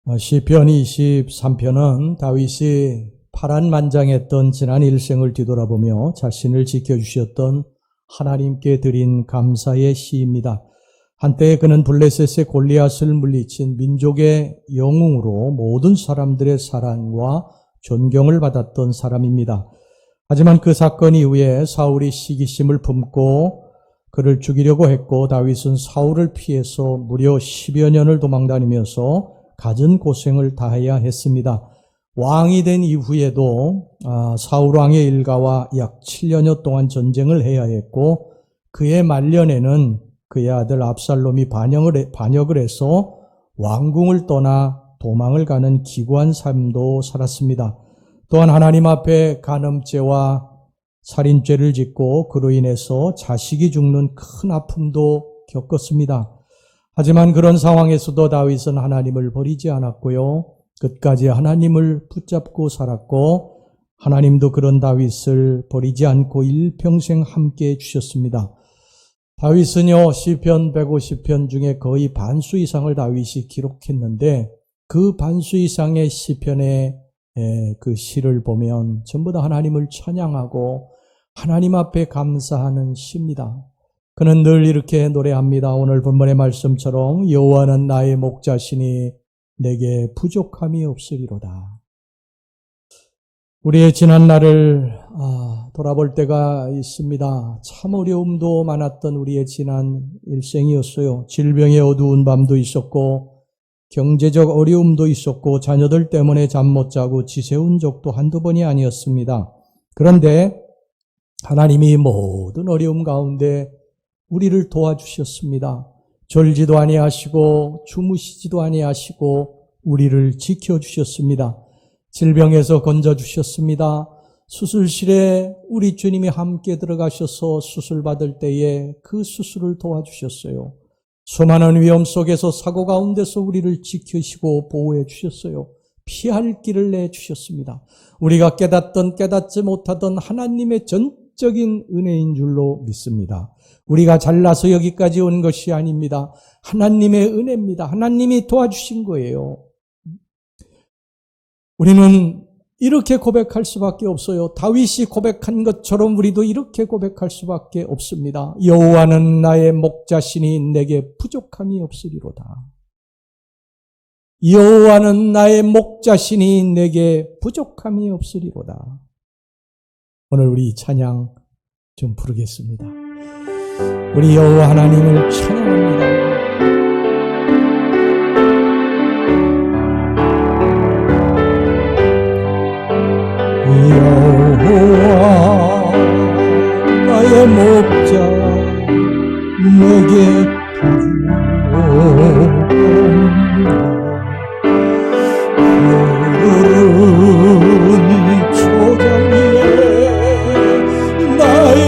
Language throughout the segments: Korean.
시편 23편은 다윗이 파란만장했던 지난 일생을 뒤돌아보며 자신을 지켜주셨던 하나님께 드린 감사의 시입니다. 한때 그는 블레셋의 골리앗을 물리친 민족의 영웅으로 모든 사람들의 사랑과 존경을 받았던 사람입니다. 하지만 그 사건 이후에 사울이 시기심을 품고 그를 죽이려고 했고, 다윗은 사울을 피해서 무려 10여 년을 도망다니면서 갖은 고생을 다해야 했습니다. 왕이 된 이후에도 사울 왕의 일가와 약 7년여 동안 전쟁을 해야 했고, 그의 말년에는 그의 아들 압살롬이 반역을 해서 왕궁을 떠나 도망을 가는 기구한 삶도 살았습니다. 또한 하나님 앞에 간음죄와 살인죄를 짓고 그로 인해서 자식이 죽는 큰 아픔도 겪었습니다. 하지만 그런 상황에서도 다윗은 하나님을 버리지 않았고요. 끝까지 하나님을 붙잡고 살았고, 하나님도 그런 다윗을 버리지 않고 일평생 함께 해주셨습니다. 다윗은요, 시편 150편 중에 거의 반수 이상을 다윗이 기록했는데, 그 반수 이상의 시편의 그 시를 보면 전부 다 하나님을 찬양하고 하나님 앞에 감사하는 시입니다. 그는 늘 이렇게 노래합니다. 오늘 본문의 말씀처럼 여호와는 나의 목자시니 내게 부족함이 없으리로다. 우리의 지난 날을 돌아볼 때가 있습니다. 참 어려움도 많았던 우리의 지난 일생이었어요. 질병의 어두운 밤도 있었고, 경제적 어려움도 있었고, 자녀들 때문에 잠 못 자고 지새운 적도 한두 번이 아니었습니다. 그런데 하나님이 모든 어려움 가운데 우리를 도와주셨습니다. 졸지도 아니하시고 주무시지도 아니하시고 우리를 지켜주셨습니다. 질병에서 건져주셨습니다. 수술실에 우리 주님이 함께 들어가셔서 수술 받을 때에 그 수술을 도와주셨어요. 수많은 위험 속에서 사고 가운데서 우리를 지키시고 보호해 주셨어요. 피할 길을 내주셨습니다. 우리가 깨닫던 깨닫지 못하던 하나님의 전적인 은혜인 줄로 믿습니다. 우리가 잘나서 여기까지 온 것이 아닙니다. 하나님의 은혜입니다. 하나님이 도와주신 거예요. 우리는 이렇게 고백할 수밖에 없어요. 다윗이 고백한 것처럼 우리도 이렇게 고백할 수밖에 없습니다. 여호와는 나의 목자시니 내게 부족함이 없으리로다. 여호와는 나의 목자시니 내게 부족함이 없으리로다. 오늘 우리 찬양 좀 부르겠습니다. 우리 여호와 하나님을 찬양합니다. 여호와 나의 목자 내게 푸른 초장 위에 나의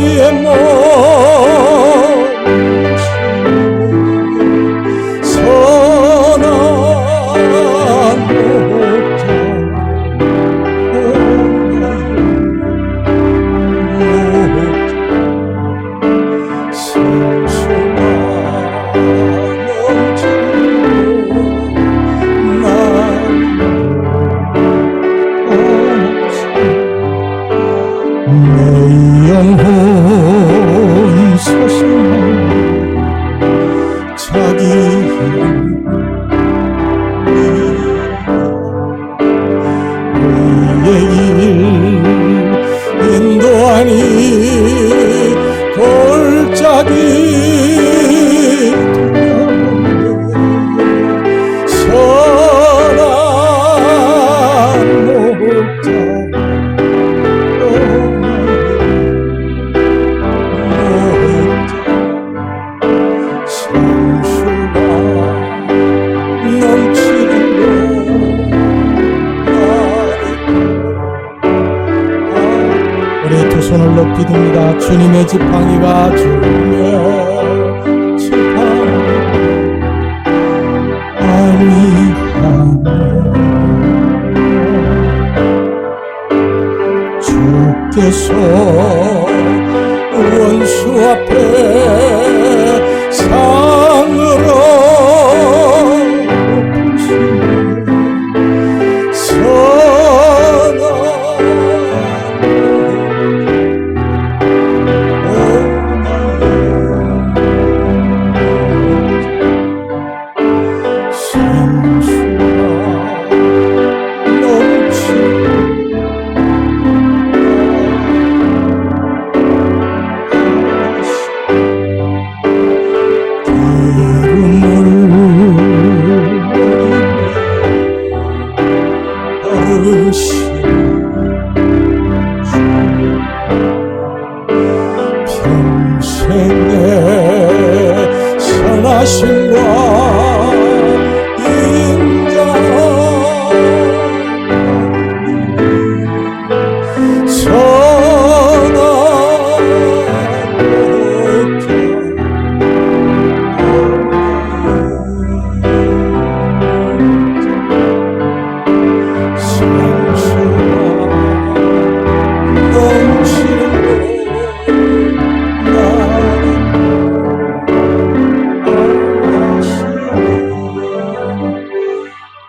손을 높이 듭니다. 주님의 지팡이가 주님의 지팡이 아니하네. 주께서 원수 앞에 상으로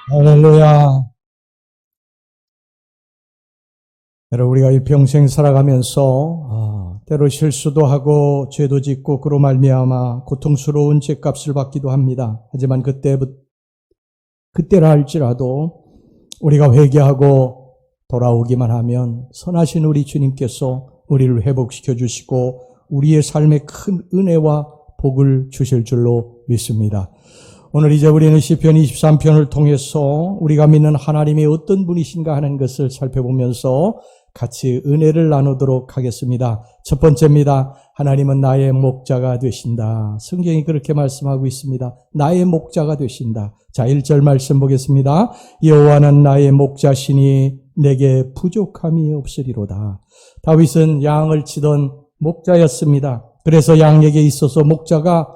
할렐루야. 여러분, 우리가 이 평생 살아가면서 때로 실수도 하고 죄도 짓고 그로 말미암아 고통스러운 죄값을 받기도 합니다. 하지만 그때라 할지라도 우리가 회개하고 돌아오기만 하면 선하신 우리 주님께서 우리를 회복시켜 주시고 우리의 삶에 큰 은혜와 복을 주실 줄로 믿습니다. 오늘 이제 우리는 시편 23편을 통해서 우리가 믿는 하나님이 어떤 분이신가 하는 것을 살펴보면서 같이 은혜를 나누도록 하겠습니다. 첫 번째입니다. 하나님은 나의 목자가 되신다. 성경이 그렇게 말씀하고 있습니다. 나의 목자가 되신다. 자, 1절 말씀 보겠습니다. 여호와는 나의 목자시니 내게 부족함이 없으리로다. 다윗은 양을 치던 목자였습니다. 그래서 양에게 있어서 목자가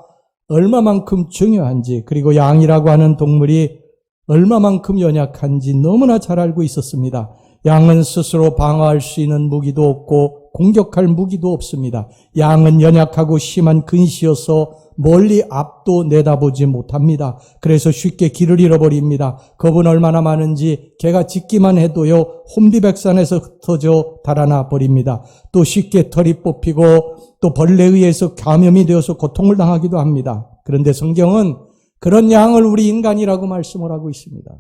얼마만큼 중요한지, 그리고 양이라고 하는 동물이 얼마만큼 연약한지 너무나 잘 알고 있었습니다. 양은 스스로 방어할 수 있는 무기도 없고 공격할 무기도 없습니다. 양은 연약하고 심한 근시여서 멀리 앞도 내다보지 못합니다. 그래서 쉽게 길을 잃어버립니다. 겁은 얼마나 많은지 개가 짖기만 해도요, 혼비백산에서 흩어져 달아나 버립니다. 또 쉽게 털이 뽑히고 또 벌레에 의해서 감염이 되어서 고통을 당하기도 합니다. 그런데 성경은 그런 양을 우리 인간이라고 말씀을 하고 있습니다.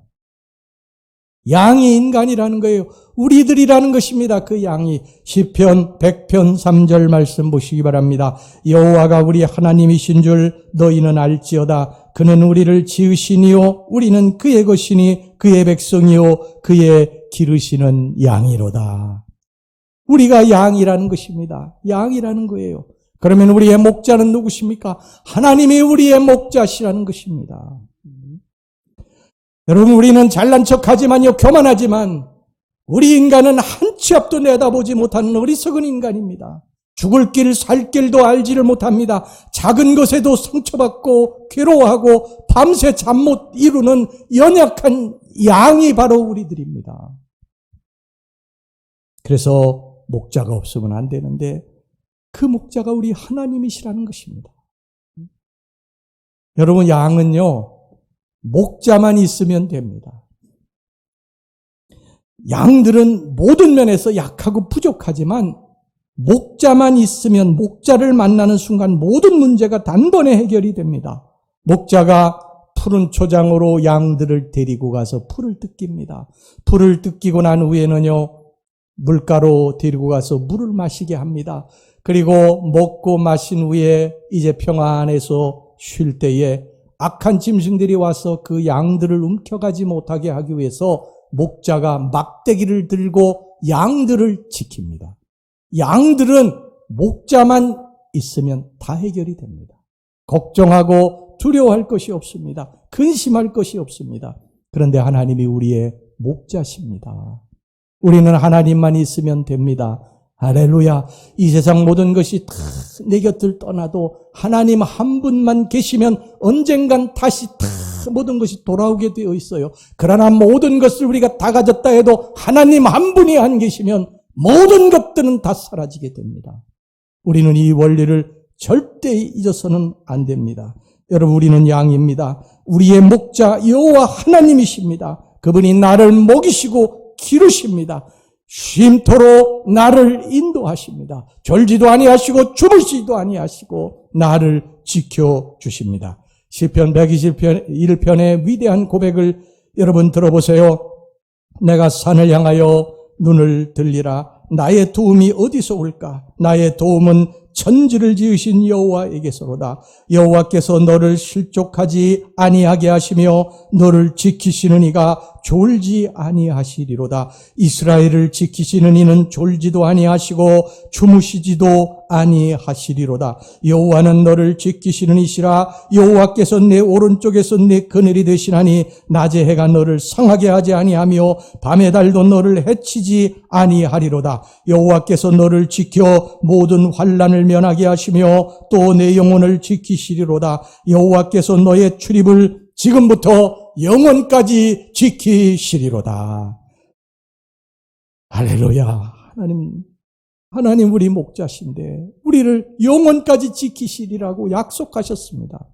양이 인간이라는 거예요. 우리들이라는 것입니다. 그 양이. 시편 100편 3절 말씀 보시기 바랍니다. 여호와가 우리 하나님이신 줄 너희는 알지어다. 그는 우리를 지으시니요 우리는 그의 것이니 그의 백성이요 그의 기르시는 양이로다. 우리가 양이라는 것입니다. 양이라는 거예요. 그러면 우리의 목자는 누구십니까? 하나님이 우리의 목자시라는 것입니다. 여러분, 우리는 잘난 척하지만요, 교만하지만 우리 인간은 한 치 앞도 내다보지 못하는 어리석은 인간입니다. 죽을 길, 살 길도 알지를 못합니다. 작은 것에도 상처받고 괴로워하고 밤새 잠 못 이루는 연약한 양이 바로 우리들입니다. 그래서 목자가 없으면 안 되는데 그 목자가 우리 하나님이시라는 것입니다. 여러분, 양은요, 목자만 있으면 됩니다. 양들은 모든 면에서 약하고 부족하지만 목자만 있으면, 목자를 만나는 순간 모든 문제가 단번에 해결이 됩니다. 목자가 푸른 초장으로 양들을 데리고 가서 풀을 뜯깁니다. 풀을 뜯기고 난 후에는요, 물가로 데리고 가서 물을 마시게 합니다. 그리고 먹고 마신 후에 이제 평안해서 쉴 때에 악한 짐승들이 와서 그 양들을 움켜가지 못하게 하기 위해서 목자가 막대기를 들고 양들을 지킵니다. 양들은 목자만 있으면 다 해결이 됩니다. 걱정하고 두려워할 것이 없습니다. 근심할 것이 없습니다. 그런데 하나님이 우리의 목자십니다. 우리는 하나님만 있으면 됩니다. 할렐루야. 이 세상 모든 것이 다 내 곁을 떠나도 하나님 한 분만 계시면 언젠간 다시 다 모든 것이 돌아오게 되어 있어요. 그러나 모든 것을 우리가 다 가졌다 해도 하나님 한 분이 안 계시면 모든 것들은 다 사라지게 됩니다. 우리는 이 원리를 절대 잊어서는 안 됩니다. 여러분, 우리는 양입니다. 우리의 목자 여호와 하나님이십니다. 그분이 나를 먹이시고 기르십니다. 쉼토록 나를 인도하십니다. 졸지도 아니하시고 주무시지도 아니하시고 나를 지켜주십니다. 시편 121편의 위대한 고백을 여러분 들어보세요. 내가 산을 향하여 눈을 들리라. 나의 도움이 어디서 올까? 나의 도움은 천지를 지으신 여호와에게서로다. 여호와께서 너를 실족하지 아니하게 하시며 너를 지키시는 이가 졸지 아니하시리로다. 이스라엘을 지키시는 이는 졸지도 아니하시고 주무시지도 아니하시리로다. 여호와는 너를 지키시는 이시라. 여호와께서 내 오른쪽에서 내 그늘이 되시나니 낮에 해가 너를 상하게 하지 아니하며 밤의 달도 너를 해치지 아니하리로다. 여호와께서 너를 지켜 모든 환난을 면하게 하시며 또 내 영혼을 지키시리로다. 여호와께서 너의 출입을 지금부터 영원까지 지키시리로다. 할렐루야. 하나님 우리 목자신데 우리를 영원까지 지키시리라고 약속하셨습니다.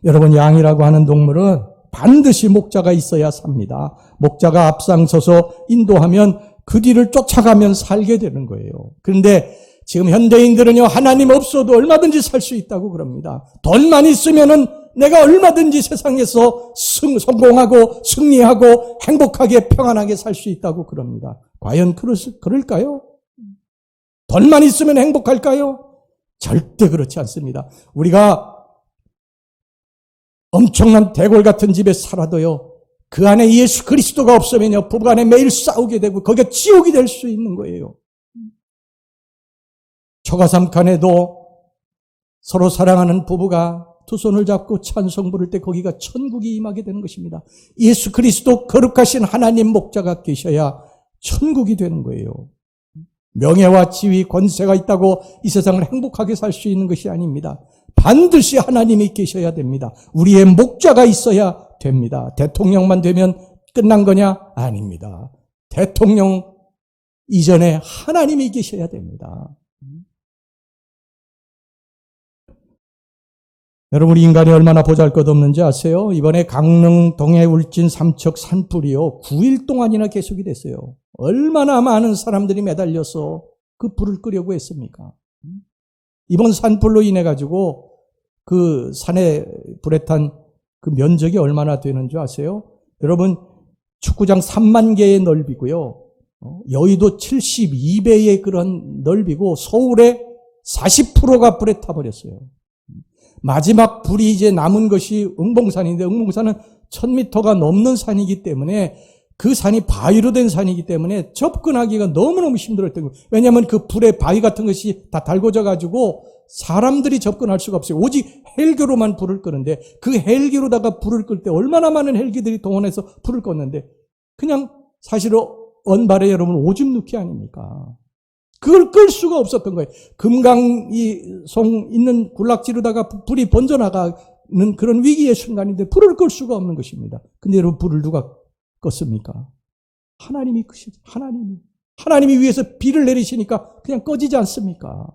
여러분, 양이라고 하는 동물은 반드시 목자가 있어야 삽니다. 목자가 앞장서서 인도하면 그 뒤를 쫓아가면 살게 되는 거예요. 그런데 지금 현대인들은요, 하나님 없어도 얼마든지 살 수 있다고 그럽니다. 돈만 있으면은 내가 얼마든지 세상에서 성공하고 승리하고 행복하게 평안하게 살 수 있다고 그럽니다. 과연 그럴까요? 돈만 있으면 행복할까요? 절대 그렇지 않습니다. 우리가 엄청난 대궐 같은 집에 살아도요, 그 안에 예수 그리스도가 없으면요, 부부간에 매일 싸우게 되고 거기가 지옥이 될 수 있는 거예요. 초가삼간에도 서로 사랑하는 부부가 두 손을 잡고 찬송 부를 때 거기가 천국이 임하게 되는 것입니다. 예수 그리스도 거룩하신 하나님 목자가 계셔야 천국이 되는 거예요. 명예와 지위, 권세가 있다고 이 세상을 행복하게 살 수 있는 것이 아닙니다. 반드시 하나님이 계셔야 됩니다. 우리의 목자가 있어야 됩니다. 대통령만 되면 끝난 거냐? 아닙니다. 대통령 이전에 하나님이 계셔야 됩니다. 여러분, 인간이 얼마나 보잘것없는지 아세요? 이번에 강릉 동해 울진 삼척 산불이요, 9일 동안이나 계속이 됐어요. 얼마나 많은 사람들이 매달려서 그 불을 끄려고 했습니까? 이번 산불로 인해 가지고 그 산에 불에 탄 그 면적이 얼마나 되는 줄 아세요? 여러분, 축구장 3만 개의 넓이고요, 여의도 72배의 그런 넓이고 서울의 40%가 불에 타버렸어요. 마지막 불이 이제 남은 것이 응봉산인데, 응봉산은 1000m가 넘는 산이기 때문에, 그 산이 바위로 된 산이기 때문에 접근하기가 너무너무 힘들었던 거예요. 왜냐하면 그 불에 바위 같은 것이 다 달궈져 가지고 사람들이 접근할 수가 없어요. 오직 헬기로만 불을 끄는데, 그 헬기로다가 불을 끌 때 얼마나 많은 헬기들이 동원해서 불을 껐는데, 그냥 사실은 언발에 여러분 오줌 누기 아닙니까? 그걸 끌 수가 없었던 거예요. 금강송 있는 군락지로다가 불이 번져나가는 그런 위기의 순간인데 불을 끌 수가 없는 것입니다. 근데 여러분, 불을 누가 껐습니까? 하나님이 끄시죠. 하나님이 위에서 비를 내리시니까 그냥 꺼지지 않습니까?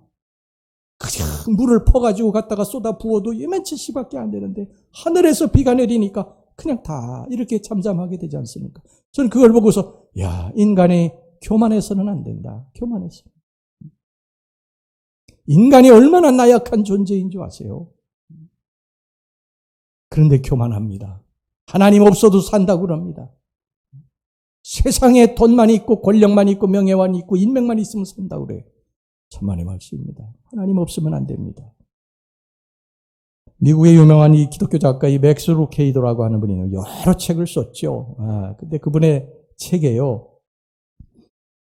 그냥 물을 퍼가지고 갖다가 쏟아 부어도 예면치씨밖에 안 되는데 하늘에서 비가 내리니까 그냥 다 이렇게 잠잠하게 되지 않습니까? 저는 그걸 보고서, 야, 인간이 교만해서는 안 된다. 교만해서. 인간이 얼마나 나약한 존재인 줄 아세요? 그런데 교만합니다. 하나님 없어도 산다고 그럽니다. 세상에 돈만 있고 권력만 있고 명예만 있고 인맥만 있으면 산다고 그래요. 천만의 말씀입니다. 하나님 없으면 안 됩니다. 미국의 유명한 이 기독교 작가 이 맥스 루케이도라고 하는 분이 여러 책을 썼죠. 근데 그분의 책에요,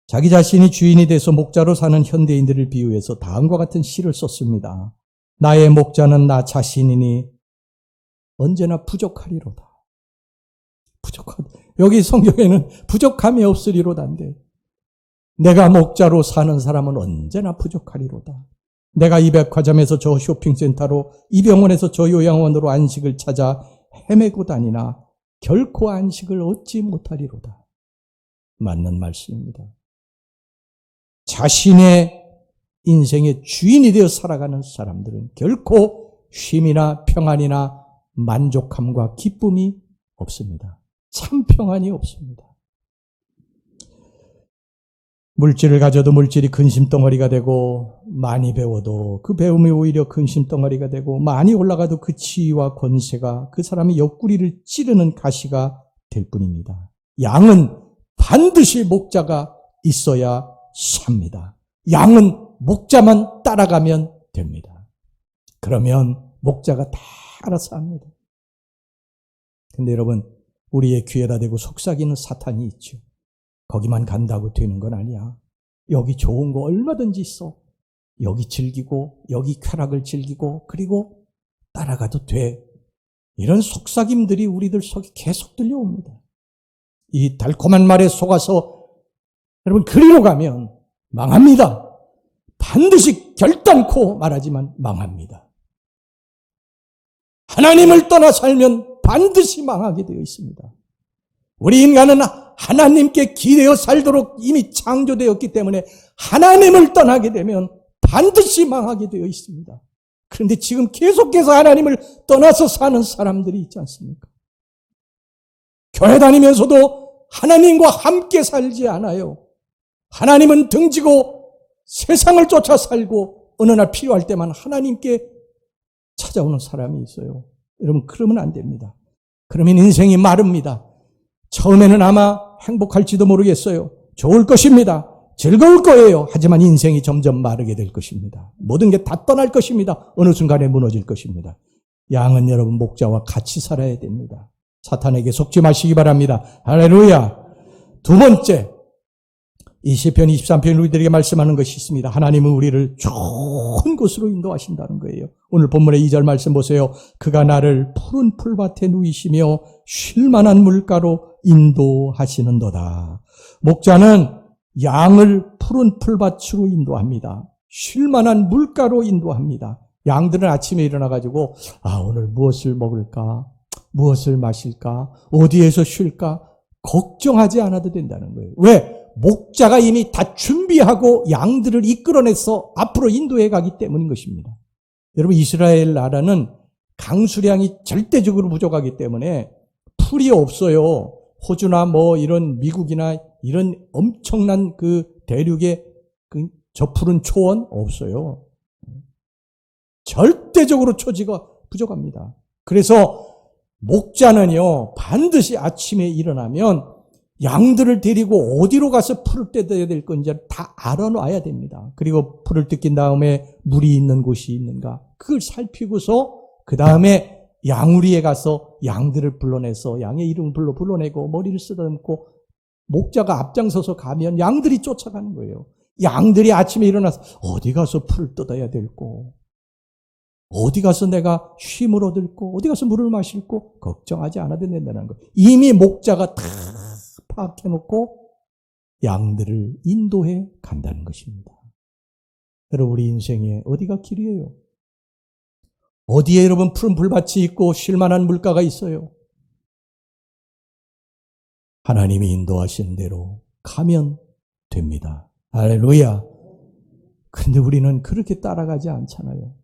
자기 자신이 주인이 돼서 목자로 사는 현대인들을 비유해서 다음과 같은 시를 썼습니다. 나의 목자는 나 자신이니 언제나 부족하리로다. 여기 성경에는 부족함이 없으리로다인데, 내가 목자로 사는 사람은 언제나 부족하리로다. 내가 이 백화점에서 저 쇼핑센터로, 이 병원에서 저 요양원으로 안식을 찾아 헤매고 다니나 결코 안식을 얻지 못하리로다. 맞는 말씀입니다. 자신의 인생의 주인이 되어 살아가는 사람들은 결코 쉼이나 평안이나 만족함과 기쁨이 없습니다. 참 평안이 없습니다. 물질을 가져도 물질이 근심덩어리가 되고, 많이 배워도 그 배움이 오히려 근심덩어리가 되고, 많이 올라가도 그 지위와 권세가 그 사람의 옆구리를 찌르는 가시가 될 뿐입니다. 양은 반드시 목자가 있어야 삽니다. 양은 목자만 따라가면 됩니다. 그러면 목자가 다 알아서 합니다. 근데 여러분, 우리의 귀에다 대고 속삭이는 사탄이 있죠. 거기만 간다고 되는 건 아니야. 여기 좋은 거 얼마든지 있어. 여기 즐기고 여기 쾌락을 즐기고 그리고 따라가도 돼. 이런 속삭임들이 우리들 속에 계속 들려옵니다. 이 달콤한 말에 속아서 여러분 그리로 가면 망합니다. 반드시 결단코 말하지만 망합니다. 하나님을 떠나 살면 반드시 망하게 되어 있습니다. 우리 인간은 하나님께 기대어 살도록 이미 창조되었기 때문에 하나님을 떠나게 되면 반드시 망하게 되어 있습니다. 그런데 지금 계속해서 하나님을 떠나서 사는 사람들이 있지 않습니까? 교회 다니면서도 하나님과 함께 살지 않아요. 하나님은 등지고 세상을 쫓아 살고 어느 날 필요할 때만 하나님께 찾아오는 사람이 있어요. 여러분 그러면 안 됩니다. 그러면 인생이 마릅니다. 처음에는 아마 행복할지도 모르겠어요. 좋을 것입니다. 즐거울 거예요. 하지만 인생이 점점 마르게 될 것입니다. 모든 게 다 떠날 것입니다. 어느 순간에 무너질 것입니다. 양은 여러분 목자와 같이 살아야 됩니다. 사탄에게 속지 마시기 바랍니다. 할렐루야. 두 번째, 이 시편 23편 우리들에게 말씀하는 것이 있습니다. 하나님은 우리를 좋은 곳으로 인도하신다는 거예요. 오늘 본문의 2절 말씀 보세요. 그가 나를 푸른 풀밭에 누이시며 쉴만한 물가로 인도하시는도다. 목자는 양을 푸른 풀밭으로 인도합니다. 쉴만한 물가로 인도합니다. 양들은 아침에 일어나가지고 오늘 무엇을 먹을까? 무엇을 마실까? 어디에서 쉴까? 걱정하지 않아도 된다는 거예요. 왜? 목자가 이미 다 준비하고 양들을 이끌어내서 앞으로 인도해 가기 때문인 것입니다. 여러분 이스라엘 나라는 강수량이 절대적으로 부족하기 때문에 풀이 없어요. 호주나 이런 미국이나 이런 엄청난 그 대륙의 저 푸른 초원 없어요. 절대적으로 초지가 부족합니다. 그래서 목자는요 반드시 아침에 일어나면 양들을 데리고 어디로 가서 풀을 뜯어야 될 건지 다 알아놔야 됩니다. 그리고 풀을 뜯긴 다음에 물이 있는 곳이 있는가 그걸 살피고서 그 다음에 양우리에 가서 양들을 불러내서 양의 이름을 불러내고 머리를 쓰다듬고 목자가 앞장서서 가면 양들이 쫓아가는 거예요. 양들이 아침에 일어나서 어디 가서 풀을 뜯어야 될고 어디 가서 내가 쉼을 얻을고 어디 가서 물을 마실고 걱정하지 않아도 된다는 거예요. 이미 목자가 다 파악해놓고 양들을 인도해 간다는 것입니다. 여러분 우리 인생에 어디가 길이에요? 어디에 여러분 푸른 풀밭이 있고 쉴만한 물가가 있어요? 하나님이 인도하신 대로 가면 됩니다. 할렐루야. 그런데 우리는 그렇게 따라가지 않잖아요.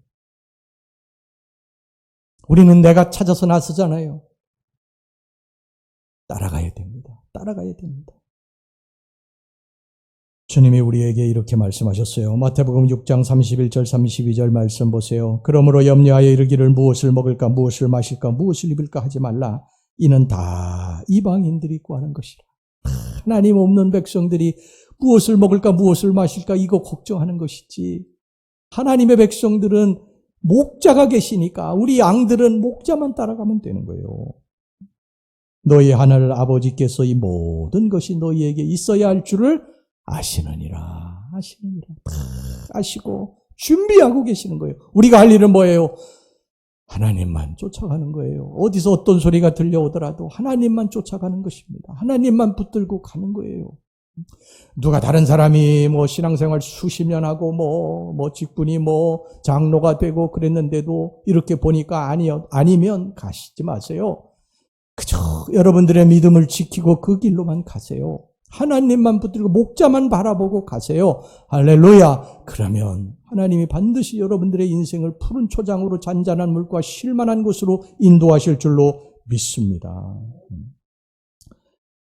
우리는 내가 찾아서 나서잖아요. 따라가야 됩니다. 따라가야 됩니다. 주님이 우리에게 이렇게 말씀하셨어요. 마태복음 6장 31절 32절 말씀 보세요. 그러므로 염려하여 이르기를 무엇을 먹을까 무엇을 마실까 무엇을 입을까 하지 말라. 이는 다 이방인들이 구하는 것이라. 하나님 없는 백성들이 무엇을 먹을까 무엇을 마실까 이거 걱정하는 것이지. 하나님의 백성들은 목자가 계시니까 우리 양들은 목자만 따라가면 되는 거예요. 너희 하늘 아버지께서 이 모든 것이 너희에게 있어야 할 줄을 아시느니라. 아시고 준비하고 계시는 거예요. 우리가 할 일은 뭐예요? 하나님만 쫓아가는 거예요. 어디서 어떤 소리가 들려오더라도 하나님만 쫓아가는 것입니다. 하나님만 붙들고 가는 거예요. 누가 다른 사람이 신앙생활 수십 년 하고 직분이 장로가 되고 그랬는데도 이렇게 보니까 아니면 가시지 마세요. 그저 여러분들의 믿음을 지키고 그 길로만 가세요. 하나님만 붙들고 목자만 바라보고 가세요. 할렐루야. 그러면 하나님이 반드시 여러분들의 인생을 푸른 초장으로 잔잔한 물과 쉴만한 곳으로 인도하실 줄로 믿습니다.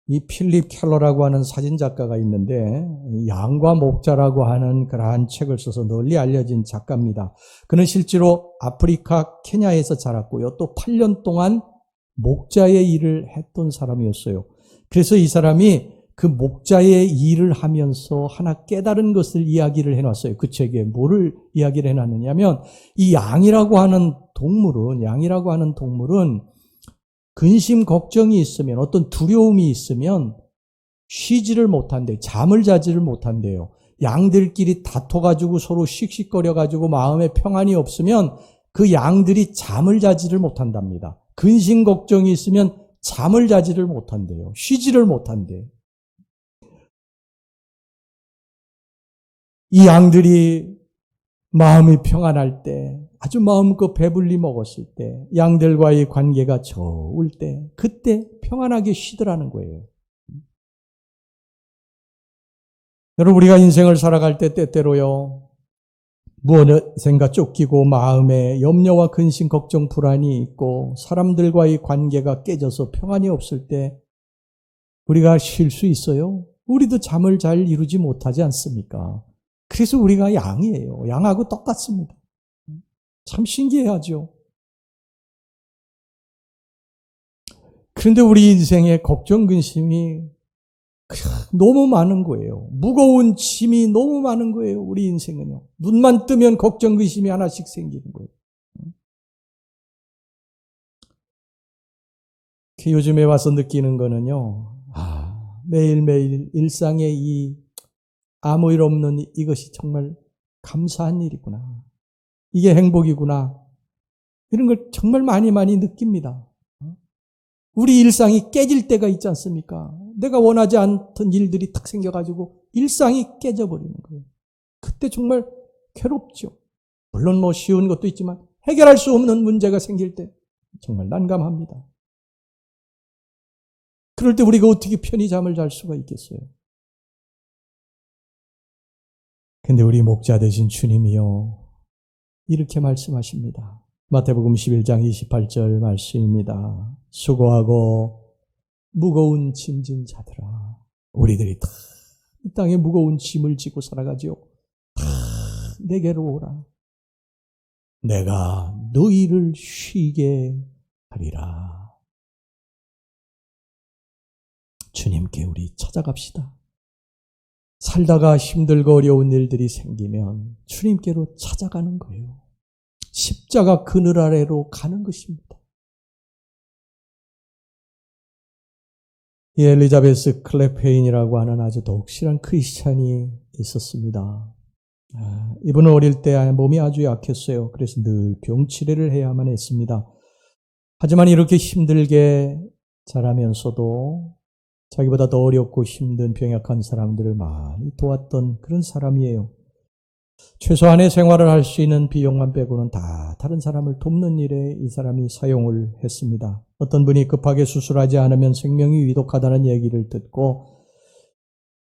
이 필립 켈러라고 하는 사진작가가 있는데 양과 목자라고 하는 그러한 책을 써서 널리 알려진 작가입니다. 그는 실제로 아프리카 케냐에서 자랐고요. 또 8년 동안 목자의 일을 했던 사람이었어요. 그래서 이 사람이 그 목자의 일을 하면서 하나 깨달은 것을 이야기를 해놨어요. 그 책에 뭐를 이야기를 해놨느냐면 이 양이라고 하는 동물은 근심 걱정이 있으면 어떤 두려움이 있으면 쉬지를 못한대요. 잠을 자지를 못한대요. 양들끼리 다퉈가지고 서로 씩씩거려가지고 마음에 평안이 없으면 그 양들이 잠을 자지를 못한답니다. 근심 걱정이 있으면 잠을 자지를 못한대요. 쉬지를 못한대요. 이 양들이 마음이 평안할 때, 아주 마음껏 배불리 먹었을 때, 양들과의 관계가 좋을 때, 그때 평안하게 쉬더라는 거예요. 여러분, 우리가 인생을 살아갈 때 때때로요, 무엇인가 쫓기고 마음에 염려와 근심, 걱정, 불안이 있고 사람들과의 관계가 깨져서 평안이 없을 때 우리가 쉴 수 있어요? 우리도 잠을 잘 이루지 못하지 않습니까? 그래서 우리가 양이에요. 양하고 똑같습니다. 참 신기해하죠. 그런데 우리 인생에 걱정, 근심이 너무 많은 거예요. 무거운 짐이 너무 많은 거예요. 우리 인생은요. 눈만 뜨면 걱정, 근심이 하나씩 생기는 거예요. 요즘에 와서 느끼는 거는요. 매일매일 일상의 이 아무 일 없는 이것이 정말 감사한 일이구나. 이게 행복이구나. 이런 걸 정말 많이 느낍니다. 우리 일상이 깨질 때가 있지 않습니까? 내가 원하지 않던 일들이 탁 생겨가지고 일상이 깨져버리는 거예요. 그때 정말 괴롭죠. 물론 쉬운 것도 있지만 해결할 수 없는 문제가 생길 때 정말 난감합니다. 그럴 때 우리가 어떻게 편히 잠을 잘 수가 있겠어요? 근데 우리 목자 되신 주님이요, 이렇게 말씀하십니다. 마태복음 11장 28절 말씀입니다. 수고하고 무거운 짐진 자들아. 우리들이 다 이 땅에 무거운 짐을 지고 살아가지요. 다 내게로 오라. 내가 너희를 쉬게 하리라. 주님께 우리 찾아갑시다. 살다가 힘들고 어려운 일들이 생기면 주님께로 찾아가는 거예요. 십자가 그늘 아래로 가는 것입니다. 엘리자베스 클레페인이라고 하는 아주 독실한 크리스찬이 있었습니다. 이분은 어릴 때 몸이 아주 약했어요. 그래서 늘 병치레를 해야만 했습니다. 하지만 이렇게 힘들게 자라면서도 자기보다 더 어렵고 힘든 병약한 사람들을 많이 도왔던 그런 사람이에요. 최소한의 생활을 할 수 있는 비용만 빼고는 다 다른 사람을 돕는 일에 이 사람이 사용을 했습니다. 어떤 분이 급하게 수술하지 않으면 생명이 위독하다는 얘기를 듣고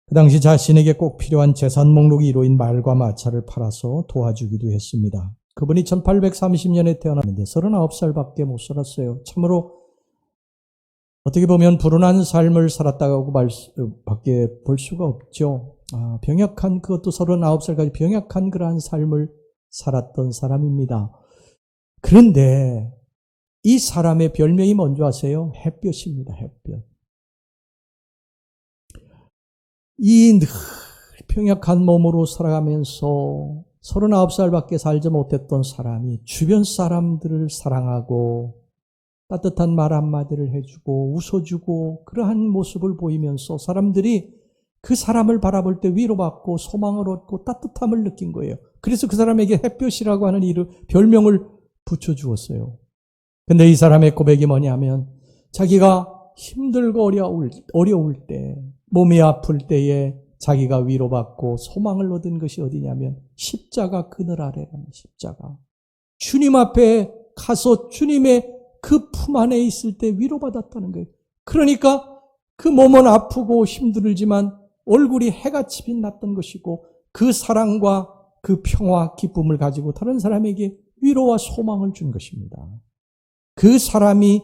그 당시 자신에게 꼭 필요한 재산 목록이 이루어진 말과 마차를 팔아서 도와주기도 했습니다. 그분이 1830년에 태어났는데 39살밖에 못 살았어요. 참으로 어떻게 보면 불운한 삶을 살았다고 밖에 볼 수가 없죠. 병약한, 그것도 39살까지 병약한 그러한 삶을 살았던 사람입니다. 그런데 이 사람의 별명이 뭔지 아세요? 햇볕입니다. 햇볕. 이 늘 병약한 몸으로 살아가면서 39살밖에 살지 못했던 사람이 주변 사람들을 사랑하고 따뜻한 말 한마디를 해주고 웃어주고 그러한 모습을 보이면서 사람들이 그 사람을 바라볼 때 위로받고 소망을 얻고 따뜻함을 느낀 거예요. 그래서 그 사람에게 햇볕이라고 하는 별명을 붙여주었어요. 근데 이 사람의 고백이 뭐냐면 자기가 힘들고 어려울 때, 몸이 아플 때에 자기가 위로받고 소망을 얻은 것이 어디냐면 십자가 그늘 아래라는 십자가. 주님 앞에 가서 주님의 그 품 안에 있을 때 위로받았다는 거예요. 그러니까 그 몸은 아프고 힘들지만 얼굴이 해같이 빛났던 것이고 그 사랑과 그 평화, 기쁨을 가지고 다른 사람에게 위로와 소망을 준 것입니다. 그 사람이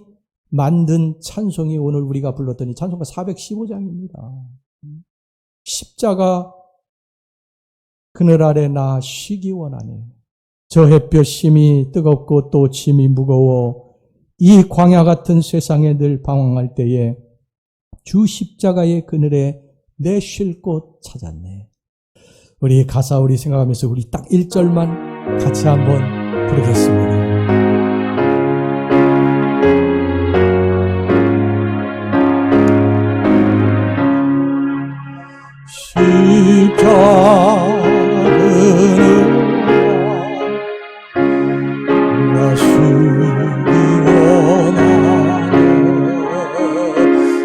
만든 찬송이 오늘 우리가 불렀던 이 찬송가 415장입니다. 십자가 그늘 아래 나 쉬기 원하네. 저 햇볕심이 뜨겁고 또 짐이 무거워 이 광야 같은 세상에 늘 방황할 때에 주 십자가의 그늘에 내 쉴 곳 찾았네. 우리 가사 우리 생각하면서 우리 딱 1절만 같이 한번 부르겠습니다. 십자가는 나 쉬기 원하네.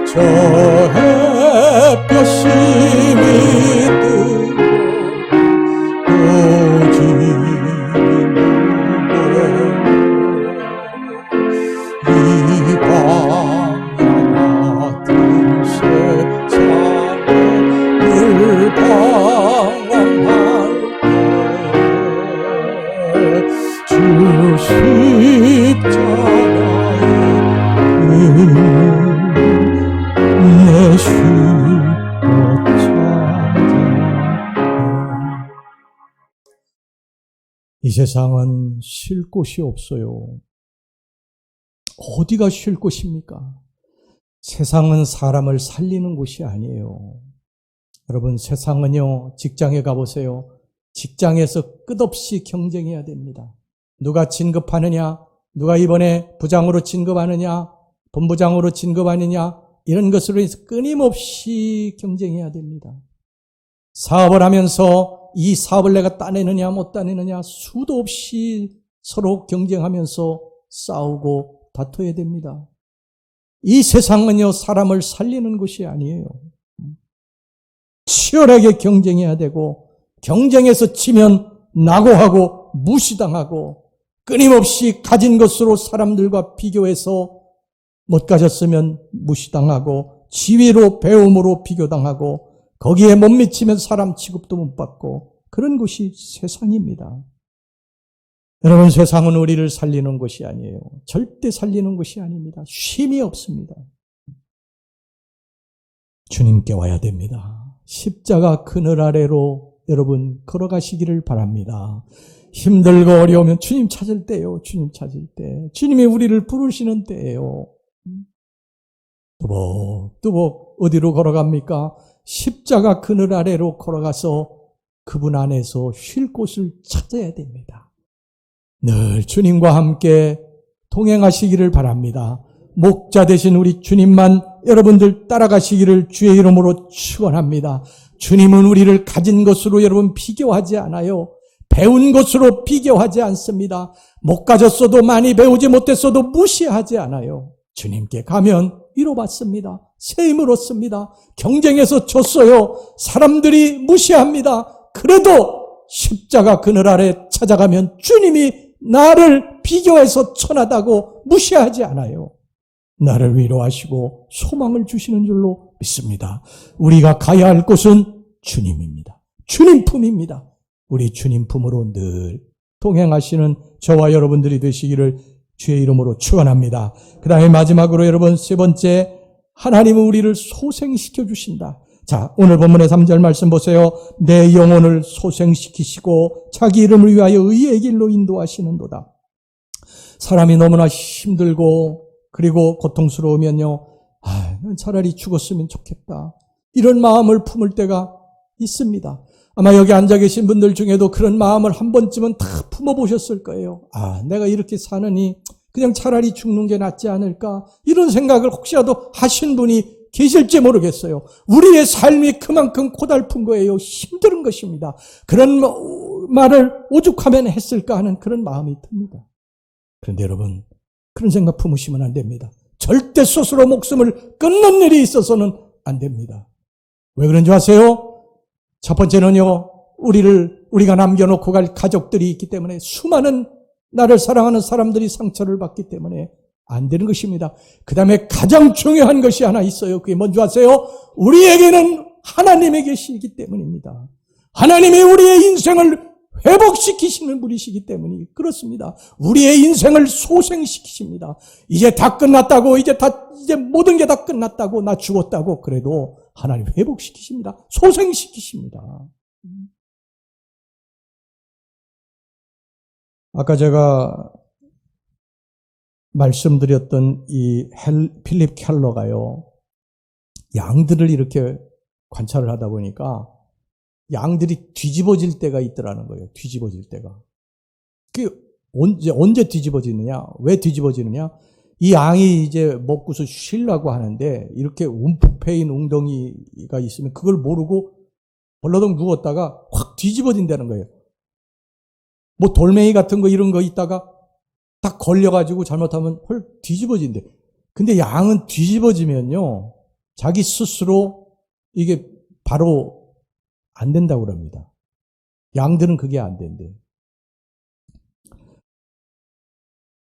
저 햇볕이 밑으로 이 광야 같은 세상을 방황할 때 주 십자가에 내 쉴 곳 찾아. 이 세상은 쉴 곳이 없어요. 어디가 쉴 곳입니까? 세상은 사람을 살리는 곳이 아니에요. 여러분, 세상은요, 직장에 가보세요. 직장에서 끝없이 경쟁해야 됩니다. 누가 진급하느냐, 누가 이번에 부장으로 진급하느냐, 본부장으로 진급하느냐, 이런 것으로 해서 끊임없이 경쟁해야 됩니다. 사업을 하면서 이 사업을 내가 따내느냐 못 따내느냐 수도 없이 서로 경쟁하면서 싸우고 다퉈야 됩니다. 이 세상은요, 사람을 살리는 곳이 아니에요. 치열하게 경쟁해야 되고, 경쟁에서 지면 낙오하고 무시당하고, 끊임없이 가진 것으로 사람들과 비교해서 못 가졌으면 무시당하고, 지위로 배움으로 비교당하고, 거기에 못 미치면 사람 취급도 못 받고, 그런 곳이 세상입니다. 여러분, 세상은 우리를 살리는 것이 아니에요. 절대 살리는 것이 아닙니다. 쉼이 없습니다. 주님께 와야 됩니다. 십자가 그늘 아래로 여러분 걸어가시기를 바랍니다. 힘들고 어려우면 주님 찾을 때요. 주님 찾을 때. 주님이 우리를 부르시는 때예요. 뚜벅뚜벅 어디로 걸어갑니까? 십자가 그늘 아래로 걸어가서 그분 안에서 쉴 곳을 찾아야 됩니다. 늘 주님과 함께 동행하시기를 바랍니다. 목자 되신 우리 주님만 여러분들 따라가시기를 주의 이름으로 축원합니다. 주님은 우리를 가진 것으로 여러분 비교하지 않아요. 배운 것으로 비교하지 않습니다. 못 가졌어도 많이 배우지 못했어도 무시하지 않아요. 주님께 가면 위로받습니다. 새 힘을 얻습니다. 경쟁에서 졌어요. 사람들이 무시합니다. 그래도 십자가 그늘 아래 찾아가면 주님이 나를 비교해서 천하다고 무시하지 않아요. 나를 위로하시고 소망을 주시는 줄로 믿습니다. 우리가 가야 할 곳은 주님입니다. 주님 품입니다. 우리 주님 품으로 늘 동행하시는 저와 여러분들이 되시기를 주의 이름으로 축원합니다. 그 다음에 마지막으로 여러분 세 번째, 하나님은 우리를 소생시켜 주신다. 자, 오늘 본문의 3절 말씀 보세요. 내 영혼을 소생시키시고 자기 이름을 위하여 의의 길로 인도하시는도다. 사람이 너무나 힘들고 그리고 고통스러우면요, 차라리 죽었으면 좋겠다, 이런 마음을 품을 때가 있습니다. 아마 여기 앉아 계신 분들 중에도 그런 마음을 한 번쯤은 다 품어보셨을 거예요. 내가 이렇게 사느니 그냥 차라리 죽는 게 낫지 않을까, 이런 생각을 혹시라도 하신 분이 계실지 모르겠어요. 우리의 삶이 그만큼 고달픈 거예요. 힘든 것입니다. 그런 말을 오죽하면 했을까 하는 그런 마음이 듭니다. 그런데 여러분, 그런 생각 품으시면 안 됩니다. 절대 스스로 목숨을 끊는 일이 있어서는 안 됩니다. 왜 그런지 아세요? 첫 번째는요, 우리가 남겨놓고 갈 가족들이 있기 때문에, 수많은 나를 사랑하는 사람들이 상처를 받기 때문에 안 되는 것입니다. 그 다음에 가장 중요한 것이 하나 있어요. 그게 뭔지 아세요? 우리에게는 하나님이 계시기 때문입니다. 하나님이 우리의 인생을 회복시키시는 분이시기 때문에 그렇습니다. 우리의 인생을 소생시키십니다. 이제 다 끝났다고, 이제 모든 게 다 끝났다고, 나 죽었다고 그래도 하나님 회복시키십니다. 소생시키십니다. 아까 제가 말씀드렸던 이 필립 켈러가요, 양들을 이렇게 관찰을 하다 보니까 양들이 뒤집어질 때가 있더라는 거예요. 뒤집어질 때가. 그게 언제 뒤집어지느냐? 왜 뒤집어지느냐? 이 양이 이제 먹고서 쉬려고 하는데 이렇게 움푹 패인 웅덩이가 있으면 그걸 모르고 벌러덩 누웠다가 확 뒤집어진다는 거예요. 뭐 돌멩이 같은 거 이런 거 있다가 딱 걸려가지고 잘못하면 헐 뒤집어진대. 근데 양은 뒤집어지면요. 자기 스스로 이게 바로 안 된다고 그럽니다. 양들은 그게 안 된대.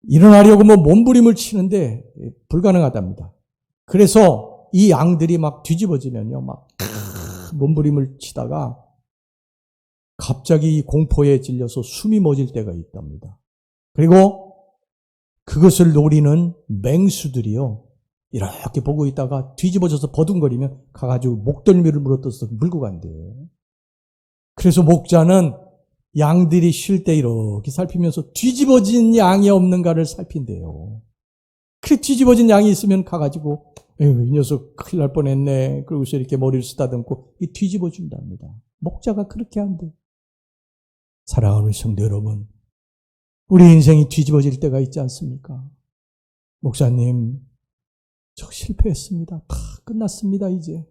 일어나려고 뭐 몸부림을 치는데 불가능하답니다. 그래서 이 양들이 막 뒤집어지면요. 막 몸부림을 치다가 갑자기 공포에 질려서 숨이 멎을 때가 있답니다. 그리고 그것을 노리는 맹수들이요. 이렇게 보고 있다가 뒤집어져서 버둥거리면 가가지고 목덜미를 물어뜯어서 물고 간대요. 그래서 목자는 양들이 쉴 때 이렇게 살피면서 뒤집어진 양이 없는가를 살핀대요. 그래 뒤집어진 양이 있으면 가가지고 이 녀석 큰일 날 뻔했네. 그러고서 이렇게 머리를 쓰다듬고 뒤집어 준답니다. 목자가 그렇게 한대. 사랑하는 성도 여러분, 우리 인생이 뒤집어질 때가 있지 않습니까? 목사님, 저 실패했습니다. 다 끝났습니다, 이제.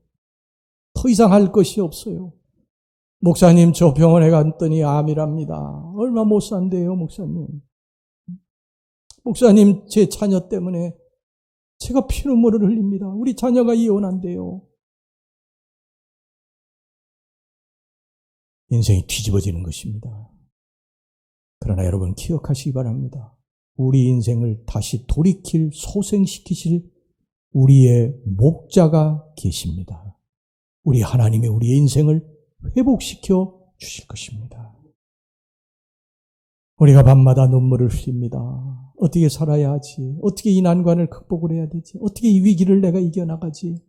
더 이상 할 것이 없어요. 목사님, 저 병원에 갔더니 암이랍니다. 얼마 못 산대요, 목사님. 목사님, 제 자녀 때문에 제가 피눈물을 흘립니다. 우리 자녀가 이혼한대요. 인생이 뒤집어지는 것입니다. 그러나 여러분 기억하시기 바랍니다. 우리 인생을 다시 돌이킬, 소생시키실 우리의 목자가 계십니다. 우리 하나님이 우리의 인생을 회복시켜 주실 것입니다. 우리가 밤마다 눈물을 흘립니다. 어떻게 살아야 하지? 어떻게 이 난관을 극복을 해야 되지? 어떻게 이 위기를 내가 이겨나가지?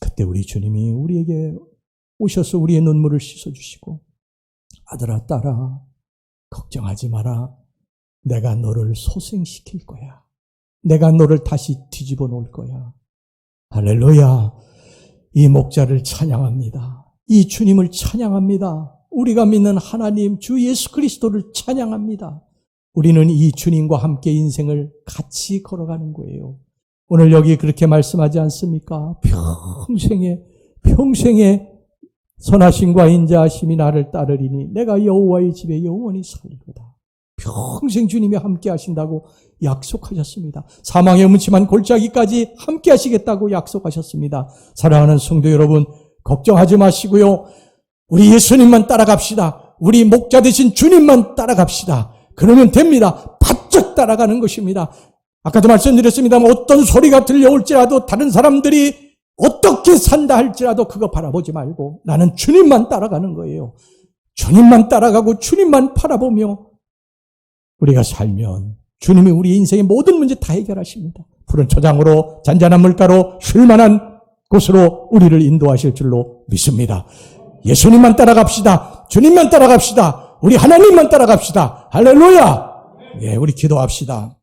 그때 우리 주님이 우리에게 오셔서 우리의 눈물을 씻어주시고 아들아 딸아 걱정하지 마라. 내가 너를 소생시킬 거야. 내가 너를 다시 뒤집어 놓을 거야. 할렐루야. 이 목자를 찬양합니다. 이 주님을 찬양합니다. 우리가 믿는 하나님 주 예수 그리스도를 찬양합니다. 우리는 이 주님과 함께 인생을 같이 걸어가는 거예요. 오늘 여기 그렇게 말씀하지 않습니까? 평생에 선하심과 인자하심이 나를 따르리니 내가 여호와의 집에 영원히 살리로다. 평생 주님이 함께 하신다고 약속하셨습니다. 사망의 음침한 골짜기까지 함께 하시겠다고 약속하셨습니다. 사랑하는 성도 여러분, 걱정하지 마시고요. 우리 예수님만 따라갑시다. 우리 목자 되신 주님만 따라갑시다. 그러면 됩니다. 바짝 따라가는 것입니다. 아까도 말씀드렸습니다만 어떤 소리가 들려올지라도 다른 사람들이 어떻게 산다 할지라도 그거 바라보지 말고 나는 주님만 따라가는 거예요. 주님만 따라가고 주님만 바라보며 우리가 살면 주님이 우리 인생의 모든 문제 다 해결하십니다. 푸른 초장으로 잔잔한 물가로 쉴만한 곳으로 우리를 인도하실 줄로 믿습니다. 예수님만 따라갑시다. 주님만 따라갑시다. 우리 하나님만 따라갑시다. 할렐루야! 예, 우리 기도합시다.